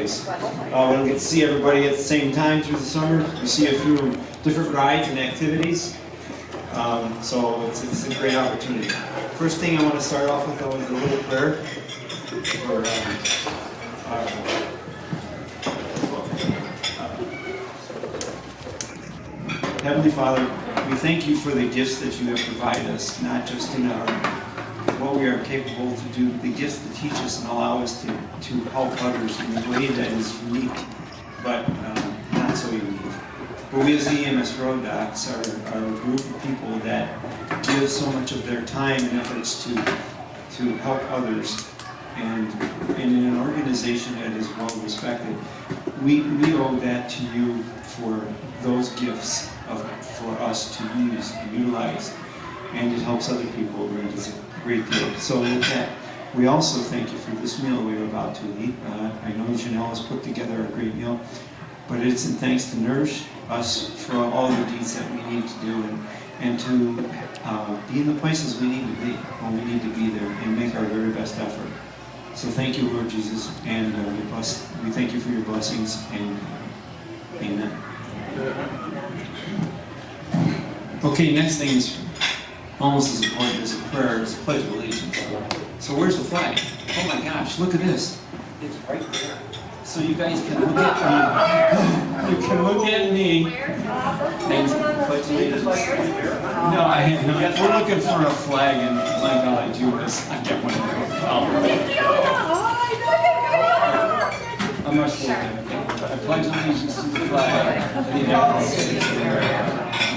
place. We don't get to see everybody at the same time through the summer. We see a few different rides and activities. So it's a great opportunity. First thing I want to start off with, though, is a little prayer for Heavenly Father, we thank you for the gifts that you have provided us, not just in what we are capable to do, the gifts that teach us and allow us to help others in a way that is unique, but not so unique. But we as the EMS Roaddocs are a group of people that give so much of their time and efforts to help others, and in an organization that is well respected. We owe that to you for those gifts for us to use and utilize, and it helps other people read a great deal. So with that, we also thank you for this meal we are about to eat. I know Janelle has put together a great meal, but it's in thanks to nourish us for all the deeds that we need to do and to be in the places we need to be when we need to be there and make our very best effort. So thank you, Lord Jesus, and we thank you for your blessings, and amen. Okay, next thing is almost as important as a prayer, is a pledge of allegiance. So where's the flag? Oh my gosh, look at this. It's right there. So you guys can look at me. You can look at me. And pledge allegiance. No, I have not. We're looking for a flag, and my God, Judas, I get one of those. I must look at it. I pledge allegiance to the flag of the United States of America,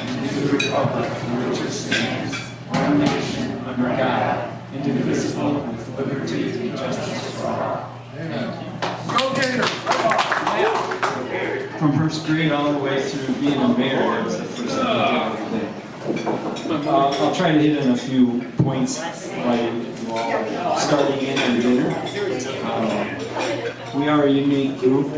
and to the republic for which it stands, one nation, under God, indivisible, with liberty and justice for all. Thank you. From first grade all the way through being a mayor, that was the first thing I did every day. I'll try to hit on a few points while you all starting in on dinner. We are a unique group,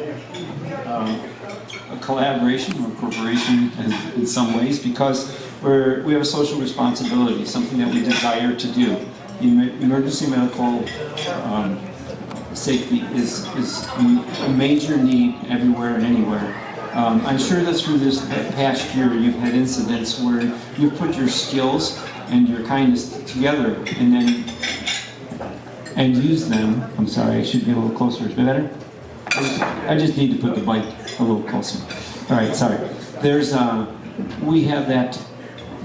a collaboration or corporation in some ways, because we have a social responsibility, something that we desire to do. Emergency medical safety is a major need everywhere and anywhere. I'm sure that through this past year you've had incidents where you've put your skills and your kindness together and use them. I'm sorry, I should be a little closer. Is it better? I just need to put the mic a little closer. All right, sorry. We have that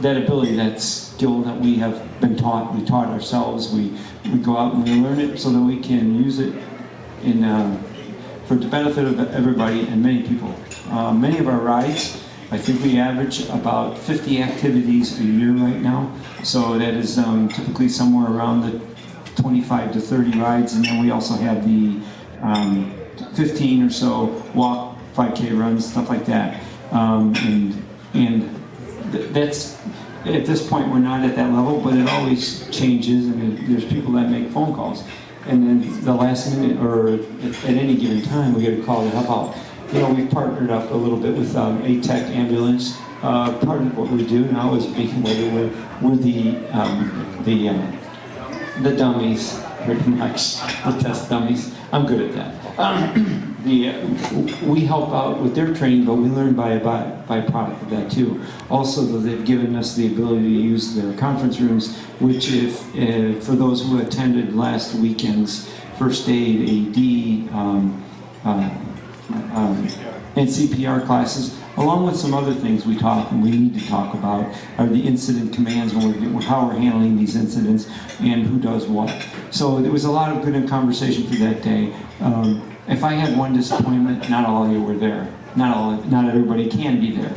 ability, that skill that we have been taught. We taught ourselves. We go out and we learn it so that we can use it for the benefit of everybody and many people. Many of our rides, I think we average about 50 activities a year right now. So that is typically somewhere around the 25 to 30 rides, and then we also have the 15 or so walk, 5K runs, stuff like that. That's, at this point, we're not at that level, but it always changes, and there's people that make phone calls. And then the last minute, or at any given time, we get a call to help out. You know, we've partnered up a little bit with ATEC ambulance. Part of what we do now is being we're the dummies, pretty much, the test dummies. I'm good at that. We help out with their training, but we learn by product of that too. Also, they've given us the ability to use their conference rooms, which for those who attended last weekend's first aid, AD, and CPR classes, along with some other things we need to talk about, are the incident commands, how we're handling these incidents and who does what. So there was a lot of good conversation through that day. If I had one disappointment, not all of you were there. Not everybody can be there.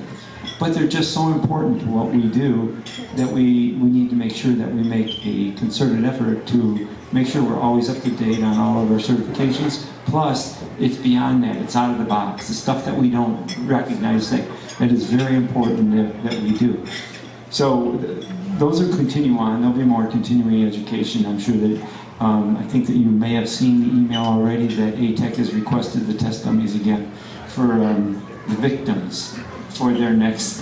But they're just so important to what we do that we need to make sure that we make a concerted effort to make sure we're always up to date on all of our certifications. Plus, it's beyond that. It's out of the box. The stuff that we don't recognize that is very important that we do. So those will continue on. There'll be more continuing education. I'm sure that I think that you may have seen the email already that ATEC has requested the test dummies again for the victims for their next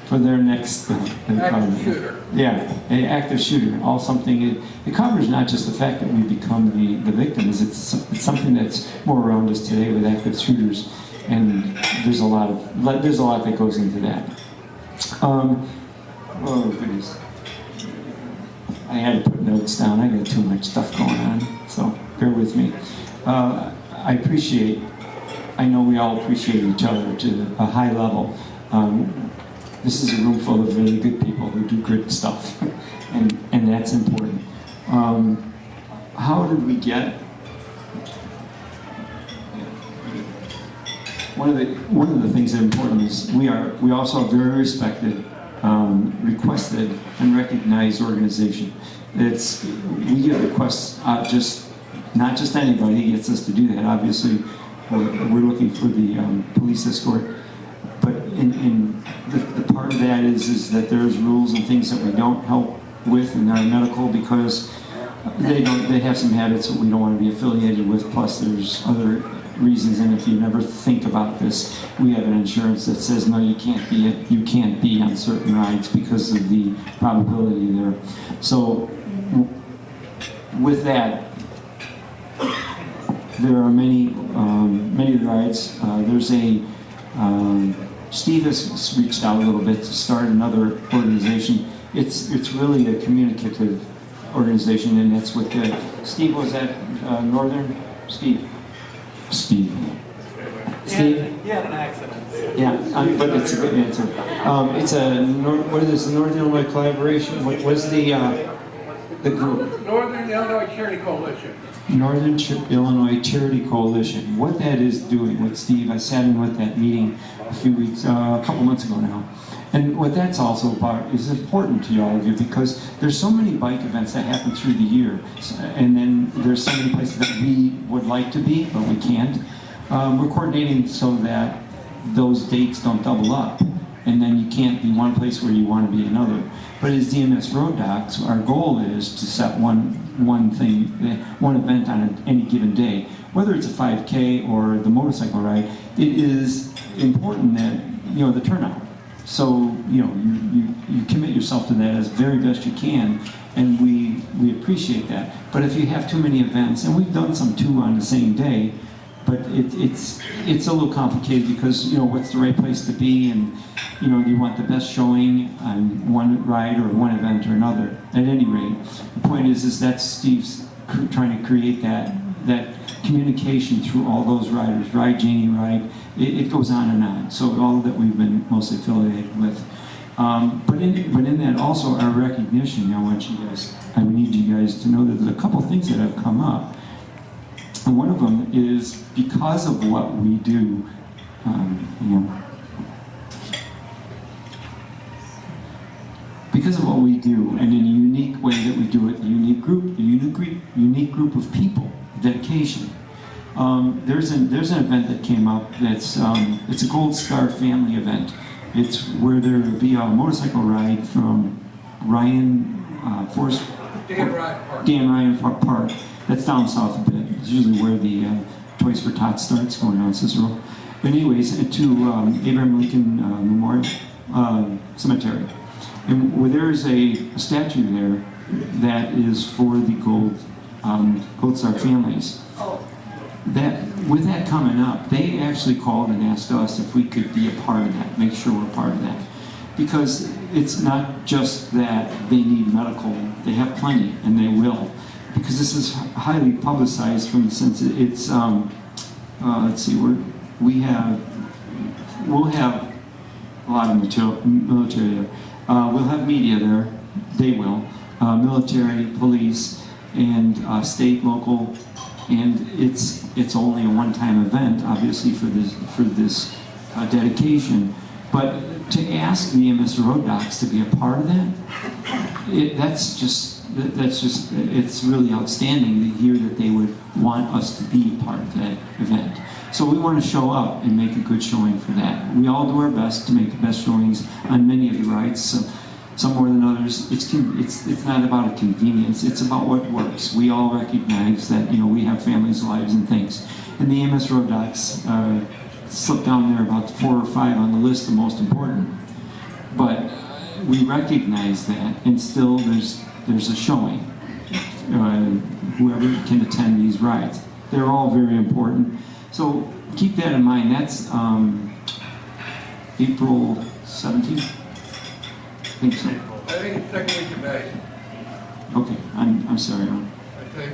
for their next Active shooter. Yeah, an active shooter. All something it covers not just the fact that we become the victims. It's something that's more around us today with active shooters, and there's a lot that goes into that. Oh goodness, I had to put notes down. I got too much stuff going on, so bear with me. I know we all appreciate each other to a high level. This is a room full of really good people who do good stuff, and that's important. How did we get? One of the things that are important is we also are very respected, requested, and recognized organization. We get requests not just anybody gets us to do that. Obviously, we're looking for the police escort, but in the part of that is that there's rules and things that we don't help with in our medical because they have some habits that we don't want to be affiliated with. Plus, there's other reasons, and if you never think about this, we have an insurance that says no, you can't be on certain rides because of the probability there. So, with that. There are many of the rides. There's Steve has reached out a little bit to start another organization. It's really a communicative organization, and that's what Steve was at Northern. Steve. He had an accident. Yeah, but it's a good answer. It's what is this? Northern Illinois Collaboration. What was the group? Northern Illinois Charity Coalition. Northern Illinois Charity Coalition. What that is doing with Steve, I sat in with that meeting a couple months ago now. And what that's also about is important to all of you because there's so many bike events that happen through the year. And then there's so many places that we would like to be, but we can't. We're coordinating so that those dates don't double up. And then you can't be one place where you want to be another. But as EMS Roaddocs, our goal is to set one event on any given day. Whether it's a 5K or the motorcycle ride, it is important that, the turnout. So, you commit yourself to that as very best you can, and we appreciate that. But if you have too many events, and we've done some too on the same day, but it's a little complicated because what's the right place to be, and do you want the best showing on one ride or one event or another? At any rate, the point is that Steve's trying to create that communication through all those riders. Ride Janie, ride. It goes on and on. So all that we've been mostly affiliated with. But in that also our recognition. I need you guys to know that there's a couple things that have come up. And one of them is because of what we do, because of what we do, and in a unique way that we do it, a unique group of people, dedication. There's an event that came up that's it's a Gold Star family event. It's where there will be a motorcycle ride from Dan Ryan Park. That's down south a bit. It's usually where the Toys for Tots starts, going on Cicero. But anyways, to Abraham Lincoln Memorial Cemetery. And where there is a statue there that is for the Gold Star families. With that coming up, they actually called and asked us if we could be a part of that, make sure we're part of that. Because it's not just that they need medical, they have plenty, and they will. Because this is highly publicized from the sense that it's, let's see, we'll have a lot of military there. We'll have media there, they will, military, police, and state, local, and it's only a one-time event, obviously, for this dedication. But to ask the EMS Roaddocs to be a part of that, that's just it's really outstanding to hear that they would want us to be part of that event. So we want to show up and make a good showing for that. We all do our best to make the best showings on many of the rides. So some more than others. It's not about a convenience. It's about what works. We all recognize that we have families, lives, and things. And the EMS Roaddocs slipped down there about 4 or 5 on the list, the most important. But we recognize that, and still there's a showing. Whoever can attend these rides, they're all very important. So keep that in mind. That's April 17th. I think so. I think it's second week of May. Okay, I'm sorry. I think.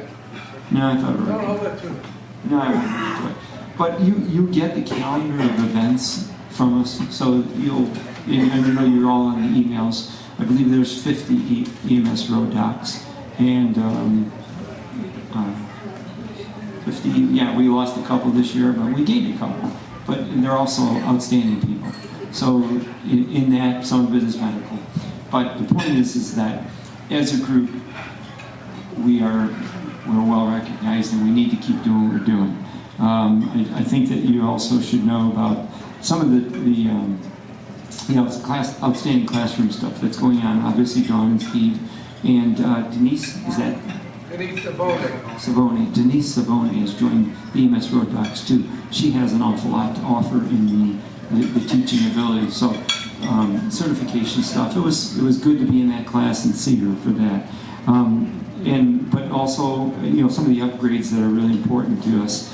No, I thought it was. Don't hold that to me. No, I won't do it. But you get the calendar of events from us, so you'll, and I know you're all on the emails. I believe there's 50 EMS Roaddocs, and 50, yeah, we lost a couple this year, but we gained a couple. But they're also outstanding people. So in that, some of it is medical. But the point is that as a group, we're well recognized, and we need to keep doing what we're doing. I think that you also should know about some of the outstanding classroom stuff that's going on. Obviously, Dawn and Steve and Denise, is that? Denise Savone. Denise Savone has joined the EMS Roaddocs too. She has an awful lot to offer in the teaching ability. So certification stuff. It was good to be in that class and see her for that. But also, some of the upgrades that are really important to us.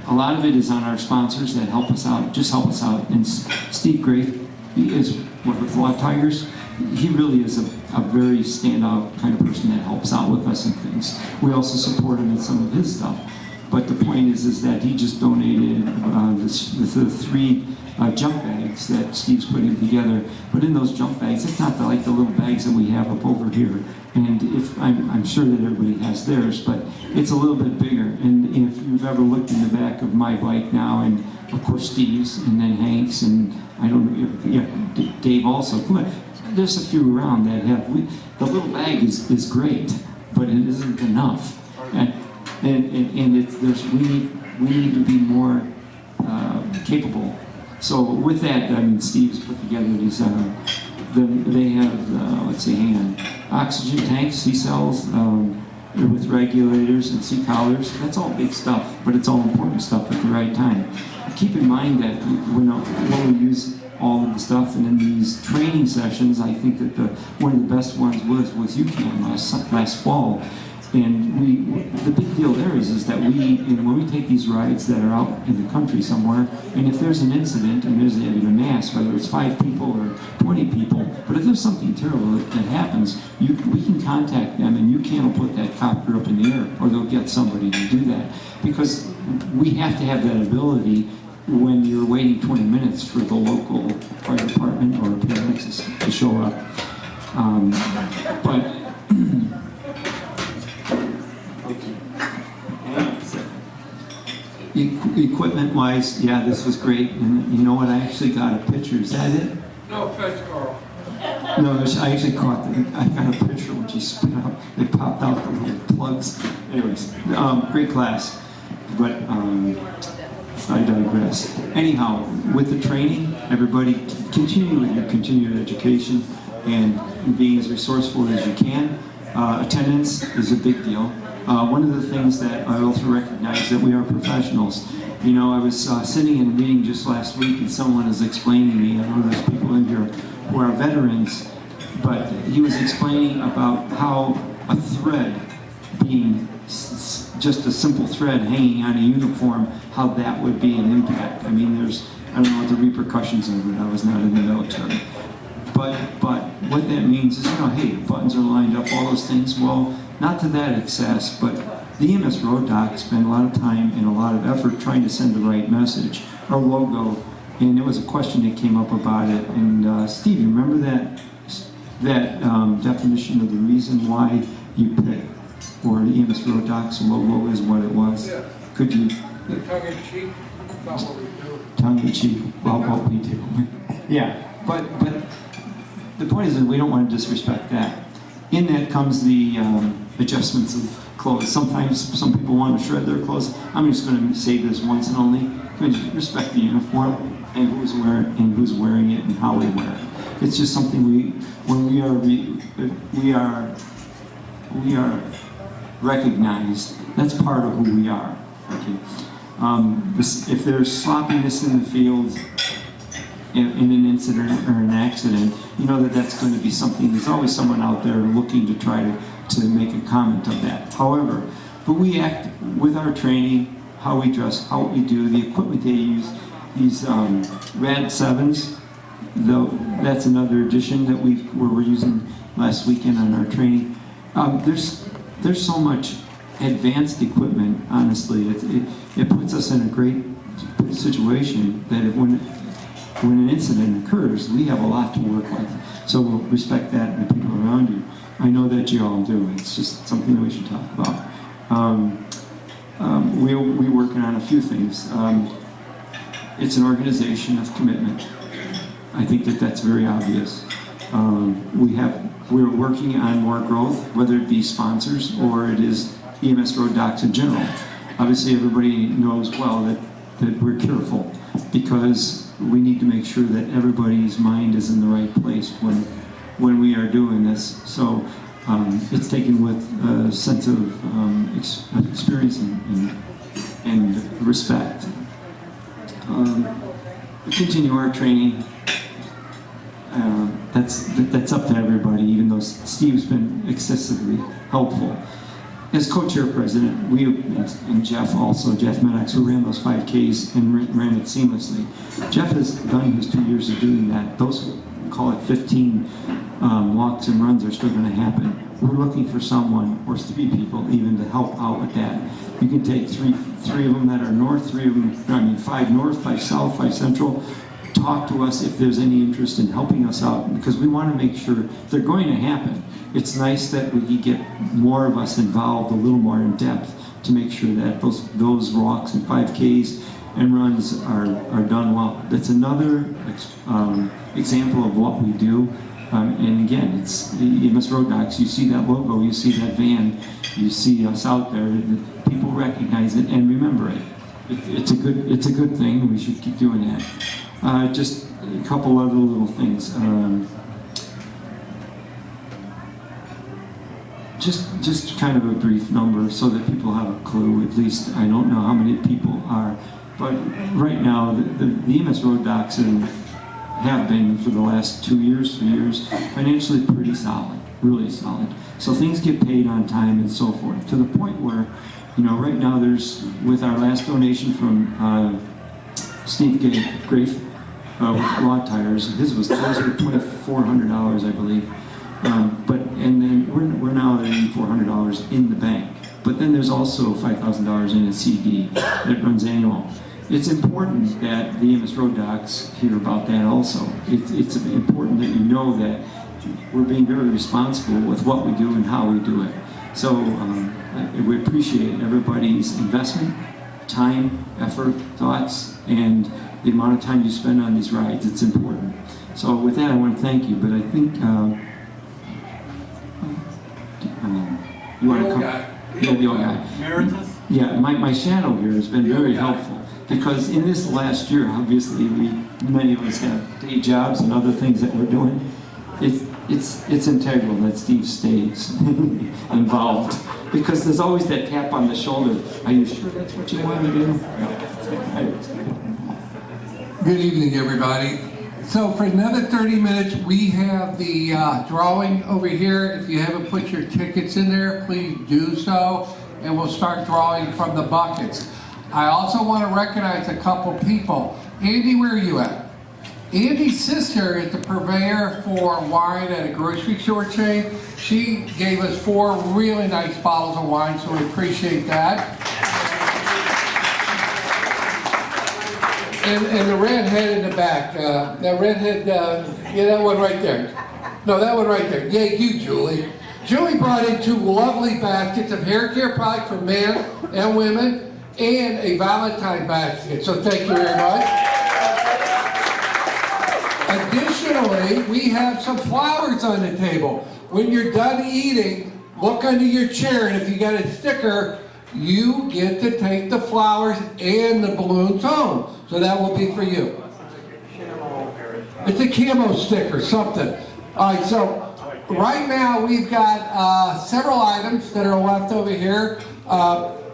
A lot of it is on our sponsors that help us out, And Steve Grafe is with Law Tigers. He really is a very standout kind of person that helps out with us and things. We also support him in some of his stuff. But the point is that he just donated the 3 jump bags that Steve's putting together. But in those jump bags, it's not like the little bags that we have up over here. And I'm sure that everybody has theirs, but it's a little bit bigger. And if you've ever looked in the back of my bike now, and of course Steve's, and then Hank's, and I don't know, Dave also. Come on, there's a few around that have. The little bag is great, but it isn't enough. And we need to be more capable. So with that, Steve's put together these. They have let's see, hang on, oxygen tanks he sells with regulators and seat collars. That's all big stuff, but it's all important stuff at the right time. Keep in mind that when we use all of the stuff, and in these training sessions, I think that one of the best ones was UCAN last fall. And the big deal there is that when we take these rides that are out in the country somewhere, and if there's an incident and there's a mass, whether it's 5 people or 20 people, but if there's something terrible that happens, we can contact them, and UCAN will put that copter up in the air, or they'll get somebody to do that. Because we have to have that ability when you're waiting 20 minutes for the local fire department or paramedics to show up. Equipment-wise, yeah, this was great. And you know what? I actually got a picture. Is that it? No offense, Carl. No, I actually I got a picture when she spit out. They popped out the little plugs. Anyways, great class. But I digress. Anyhow, with the training, everybody continue with your continued education and being as resourceful as you can. Attendance is a big deal. One of the things that I also recognize that we are professionals. I was sitting in a meeting just last week, and someone was explaining to me, I know there's people in here who are veterans, but he was explaining about how a thread being just a simple thread hanging on a uniform, how that would be an impact. I don't know what the repercussions of it. I was not in the military. But what that means is, hey, buttons are lined up, all those things. Well, not to that excess, but the EMS Roaddocs spend a lot of time and a lot of effort trying to send the right message. Our logo, and there was a question that came up about it. And Steve, you remember that definition of the reason why you picked, or the EMS Roaddocs logo is what it was? Yeah. Could you? Tongue-in-cheek about what we do. Tongue-in-cheek about what we do. Yeah, but the point is that we don't want to disrespect that. In that comes the adjustments of clothes. Sometimes some people want to shred their clothes. I'm just going to say this once and only. Respect the uniform and who's wearing it and how they wear it. It's just something we are recognized. That's part of who we are. Okay. If there's sloppiness in the field, in an incident or an accident, you know that that's going to be something, there's always someone out there looking to try to make a comment of that. However, but we act with our training, how we dress, how we do, the equipment they use, these Rad 7s, though that's another addition that we're using last weekend on our training. There's so much advanced equipment, honestly. It puts us in a great situation that when an incident occurs, we have a lot to work with. So we'll respect that and the people around you. I know that you all do. It's just something that we should talk about. We're working on a few things. It's an organization of commitment. I think that that's very obvious. We're working on more growth, whether it be sponsors or it is EMS Roaddocs in general. Obviously, everybody knows well that we're careful because we need to make sure that everybody's mind is in the right place when we are doing this. So it's taken with a sense of experience and respect. We continue our training. That's up to everybody, even though Steve's been excessively helpful. As co-chair president, and Jeff Maddox, who ran those 5Ks and ran it seamlessly. Jeff has done his 2 years of doing that. Those, call it 15 walks and runs are still going to happen. We're looking for someone, or 3 people even, to help out with that. You can take three of them that are north, 5 north, 5 south, 5 central. Talk to us if there's any interest in helping us out, because we want to make sure they're going to happen. It's nice that we get more of us involved, a little more in depth, to make sure that those walks and 5Ks and runs are done well. That's another example of what we do. And again, it's the EMS Roaddocs. You see that logo, you see that van, you see us out there. People recognize it and remember it. It's a good thing. We should keep doing that. Just a couple other little things. Just kind of a brief number so that people have a clue. At least I don't know how many people are, but right now the EMS Roaddocs have been for the last 2 years, 3 years, financially pretty solid, really solid. So things get paid on time and so forth, to the point where, right now there's, with our last donation from Steve Grafe with Law Tires, his was close to $2,400, I believe. And then we're now at $8,400 in the bank. But then there's also $5,000 in a CD that runs annual. It's important that the EMS Roaddocs hear about that also. It's important that you know that we're being very responsible with what we do and how we do it. So we appreciate everybody's investment, time, effort, thoughts, and the amount of time you spend on these rides. It's important. So with that, I want to thank you, but I think you want to come? Yeah, the old guy. Emeritus? Yeah, my shadow here has been very helpful, because in this last year, obviously, many of us have day jobs and other things that we're doing. It's integral that Steve stays involved, because there's always that tap on the shoulder. Are you sure that's what you want to do? Good evening, everybody. So for another 30 minutes, we have the drawing over here. If you haven't put your tickets in there, please do so, and we'll start drawing from the buckets. I also want to recognize a couple people. Andy, where are you at? Andy's sister is the purveyor for wine at a grocery store chain. She gave us 4 really nice bottles of wine, so we appreciate that. And the redhead in the back, that redhead, yeah, that one right there. No, that one right there. Yeah, you, Julie. Julie brought in 2 lovely baskets of hair care products for men and women, and a Valentine basket. So thank you very much. Additionally, we have some flowers on the table. When you're done eating, look under your chair, and if you got a sticker, you get to take the flowers and the balloons home. So that will be for you. It's a camo sticker, something. All right, so right now we've got several items that are left over here.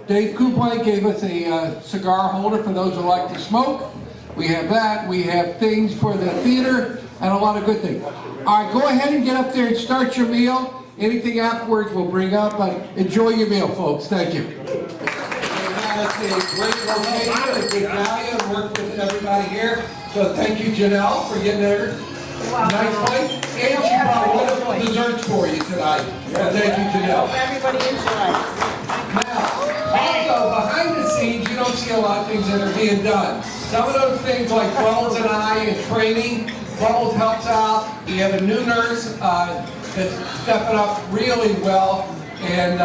Dave Couple gave us a cigar holder for those who like to smoke. we have that, we have things for the theater, and a lot of good things. All right, go ahead and get up there and start your meal. Anything afterwards we'll bring up, but enjoy your meal, folks. Thank you. That's a great location, a good value, and work with everybody here. So thank you, Janelle, for getting there. Nice plate. And she brought wonderful desserts for you tonight. So thank you, Janelle. Everybody enjoy. Now, also behind the scenes, you don't see a lot of things that are being done. Some of those things like Bubbles and I and training, Bubbles helps out. We have a new nurse that's stepping up really well. And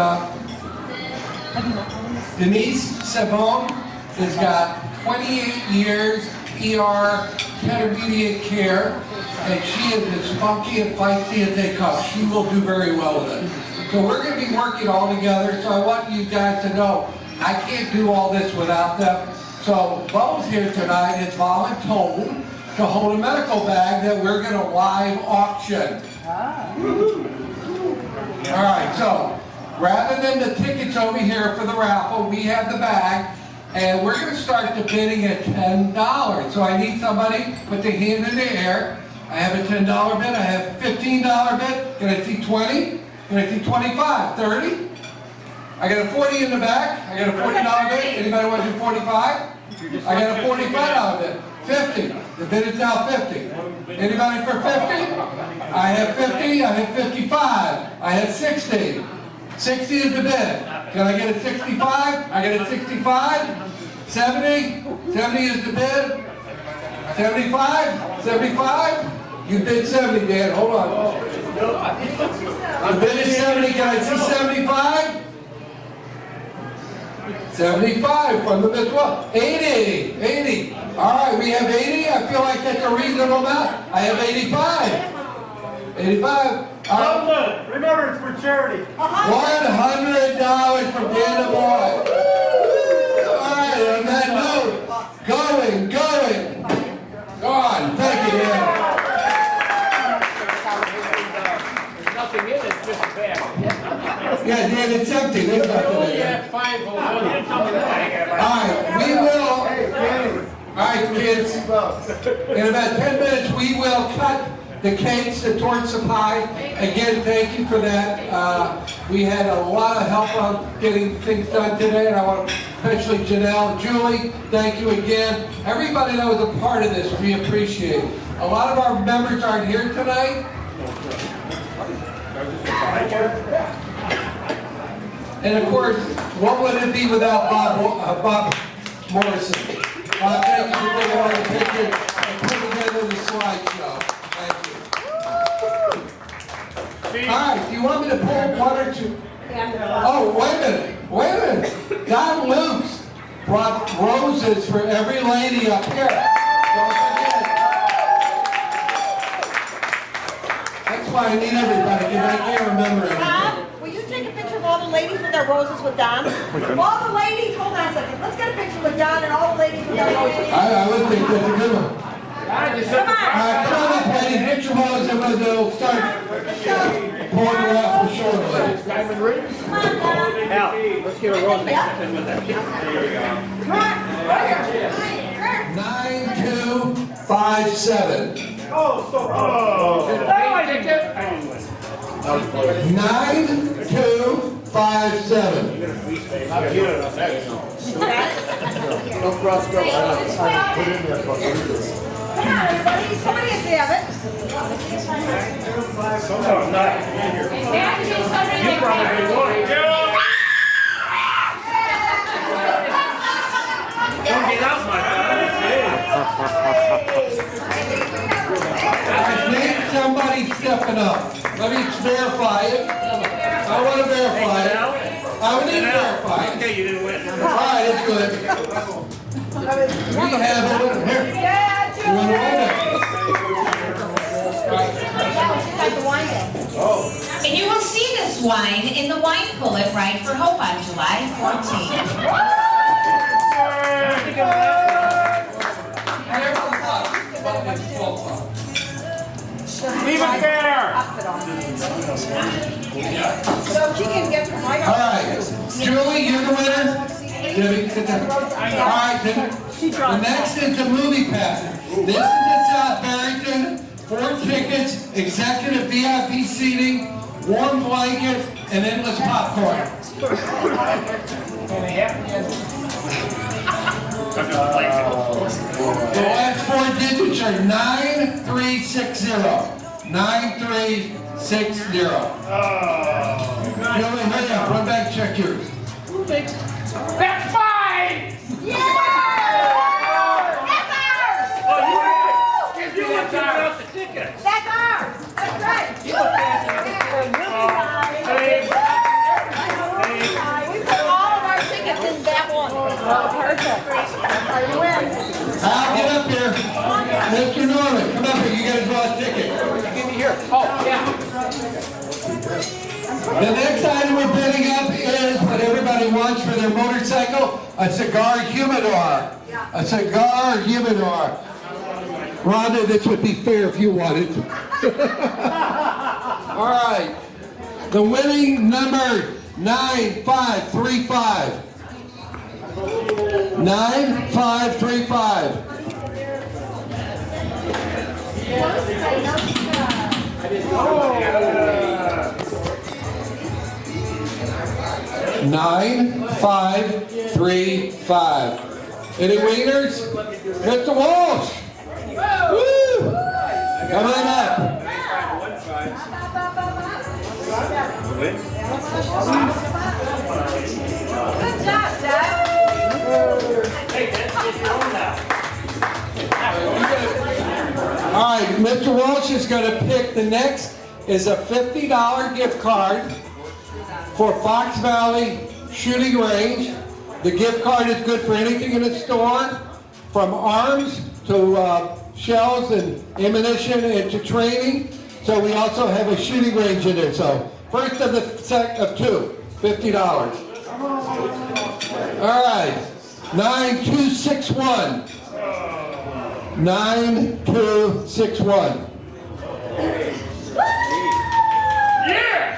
Denise Sabone has got 28 years ER intermediate care, and she is as funky and feisty as they come. She will do very well with it. So we're going to be working all together, so I want you guys to know I can't do all this without them. So Bubbles here tonight is voluntold to hold a medical bag that we're going to live auction. All right, so rather than the tickets over here for the raffle, we have the bag, and we're going to start the bidding at $10. So I need somebody put their hand in the air. I have a $10 bid, I have a $15 bid. Can I see 20? Can I see 25? 30? I got a 40 in the back. I got a $40 bid. Anybody want to do 45? I got a $45 bid. 50. The bid is now 50. Anybody for 50? I have 50. I have 55. I have 60. 60 is the bid. Can I get a 65? I get a 65. 70. 70 is the bid. 75. 75. You bid 70, Dan. Hold on. The bid is 70. Can I see 75? 75 from the bid. Well, 80. 80. All right, we have 80. I feel like that's a reasonable amount. I have 85. 85. All right. Remember, it's for charity. $100 from Dan the Boy. All right, on that note, going. Go on. Thank you, Dan. There's nothing in it, it's just a bag. Yeah, Dan, it's empty. There's nothing in there. All right, we will. All right, kids. In about 10 minutes, we will cut the cakes, the torch supply. Again, thank you for that. We had a lot of help on getting things done today, and I want to especially Janelle, Julie, thank you again. Everybody that was a part of this, we appreciate. A lot of our members aren't here tonight. And of course, what would it be without Bob Morrison? Thank you for taking all the pictures and putting together the slideshow. Thank you. All right, do you want me to pull one or two? Oh, wait a minute. Don Luke's brought roses for every lady up here. Don't forget. That's why I need everybody, because I can't remember everything. Don, will you take a picture of all the ladies with their roses with Don? All the ladies, hold on a second. Let's get a picture with Don and all the ladies with their roses. I would think that's a good one. Come on. Come on up, ladies, get your roses, and we'll start pouring it out for shortly. Come on, Don. Now, let's give a rose. Yeah. Come on. Right here. 9257. Oh, so. Oh, I did it. 9257. No cross go. Come on, everybody. Somebody has to have it. Somehow not here. You probably won. Don't get out, my friend. I think somebody's stepping up. Let me verify it. I want to verify it. I would need to verify it. Okay, you didn't win. All right, it's good. We have it here. Yeah, You want to win it? And you will see this wine in the wine pullet Ride for Hope on July 14th. Leave it there. So she can get the mic. All right, Julie, you're the winner. Debbie, sit down. All right, the next is the movie pass. This is in South Barrington, 4 tickets, executive VIP seating, warm blankets, and endless popcorn. The last 4 digits are 9360. 9360. Gentlemen, hurry up, run back, check yours. That's fine! Yeah! That's ours! Oh, you were giving out the tickets. That's ours! That's right! We put all of our tickets in that one. Oh, perfect. Are you in? Al, get up here. Mr. Norman, come up here, you gotta draw a ticket. Give me here. Oh, yeah. The next item we're bidding up is what everybody wants for their motorcycle, a cigar humidor. A cigar humidor. Rhonda, this would be fair if you wanted. All right. The winning number 9535. 9535. Nine, 535. Any winners? Mr. Walsh. Woo! Come on up. Good job, Dad. All right, Mr. Walsh is going to pick the next is a $50 gift card for Fox Valley Shooting Range. The gift card is good for anything in the store, from arms to shells and ammunition and to training. So we also have a shooting range in there. So first of the set of 2, $50. All right, 9261. 9261. Yeah!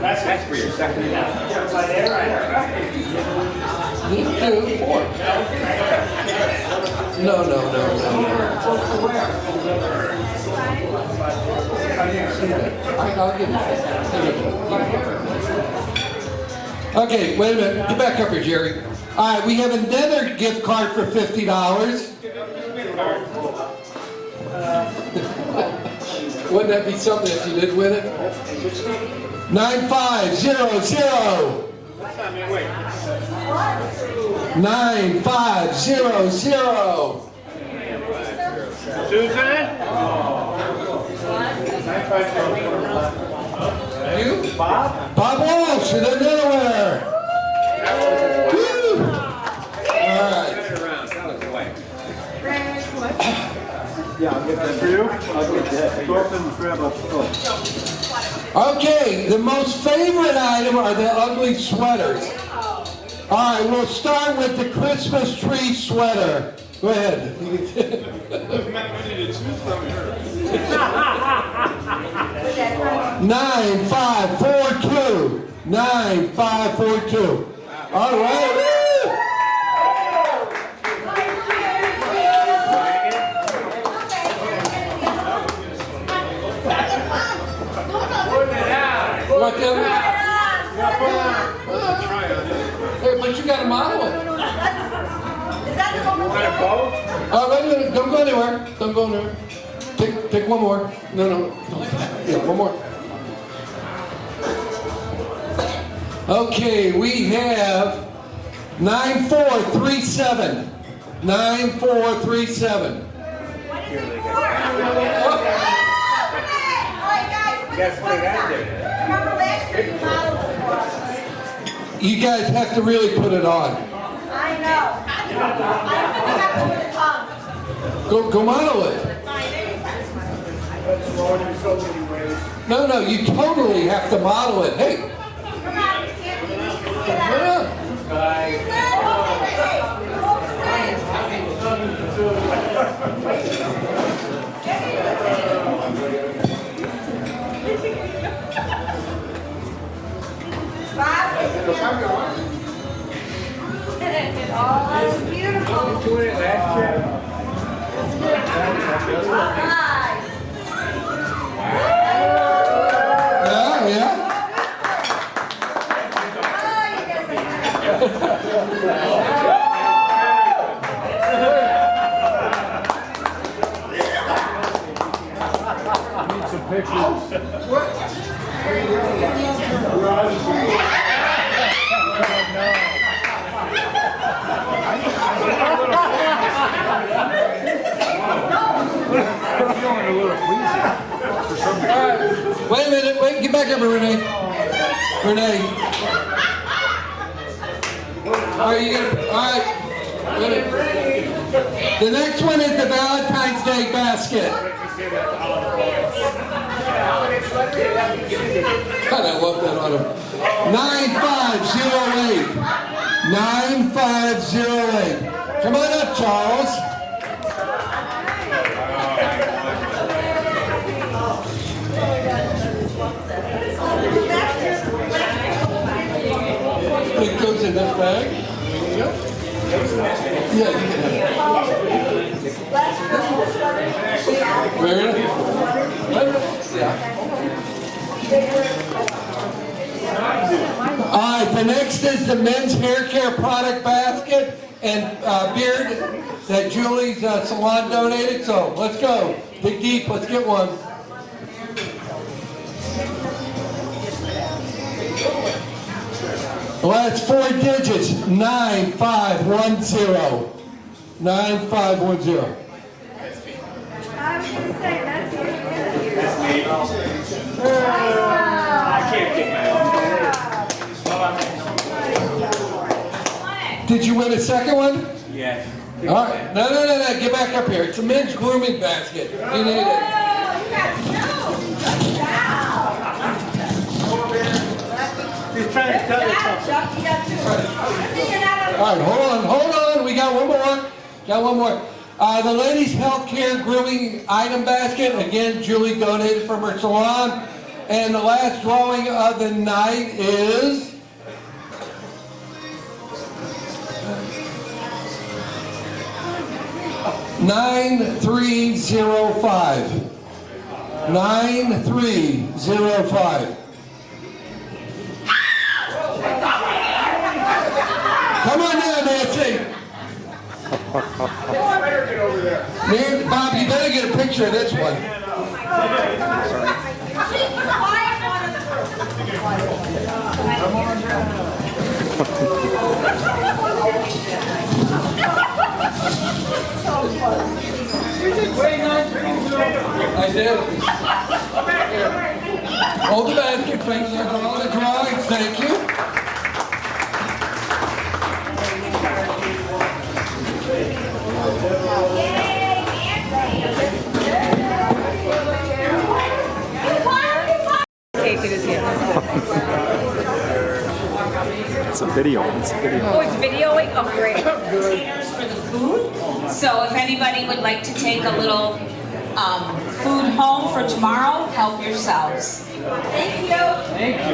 That's for your second now. 2, 4. No. I'll give you. Okay, wait a minute. Get back up here, Jerry. All right, we have another gift card for $50. Wouldn't that be something if you did win it? 9500. 9500. Susan? You? Bob Walsh in Delaware. Woo! All right. Yeah, I'll get that for you. I'll get that. Go up and grab a coat. Okay, the most favorite item are the ugly sweaters. All right, we'll start with the Christmas tree sweater. Go ahead. 9542. 9542. All right. Woo! What them? Hey, but you got to model it. Is that the one? Oh, wait a minute. Don't go anywhere. Don't go anywhere. Take one more. No. Yeah, one more. Okay, we have 9437. 9437. What is it for? All right, guys, put this one aside. Remember last year you modeled it for us. You guys have to really put it on. I know. I don't think I can put it on. Go model it. No, you totally have to model it. Hey. Come on, you can't do this. Come on. Hey, Oh, that's beautiful. Alright. Yeah, yeah. Some pictures. I'm feeling a little queasy. For some reason. Wait a minute, wait, get back up here, Renee. Renee. Are you gonna, all right. The next one is the Valentine's Day basket. God, I love that on him. 9508. 9508. Come on up, Charles. It goes in this bag. Yeah, you can have it. Where is it? Yeah. All right, the next is the men's hair care product basket and beard that Julie's salon donated. So let's go. Dig deep, let's get one. Well, that's 4 digits, 9510. 9510. I was gonna say, that's your I can't get my Did you win a second one? Yeah. All right, no, get back up here. It's a men's grooming basket. You need it. He's trying to tell you something. Chuck, you got two. All right, hold on. We got one more. The ladies' health care grooming item basket. Again, Julie donated from her salon. And the last drawing of the night is 9305. 9305. Come on now, Nancy. Bob, you better get a picture of this one. I did. Hold the basket, thank you for all the drawings, thank you. It's a video. It's a video. Oh, it's videoing? Oh, great. Containers for the food. So if anybody would like to take a little food home for tomorrow, help yourselves. Thank you. Thank you.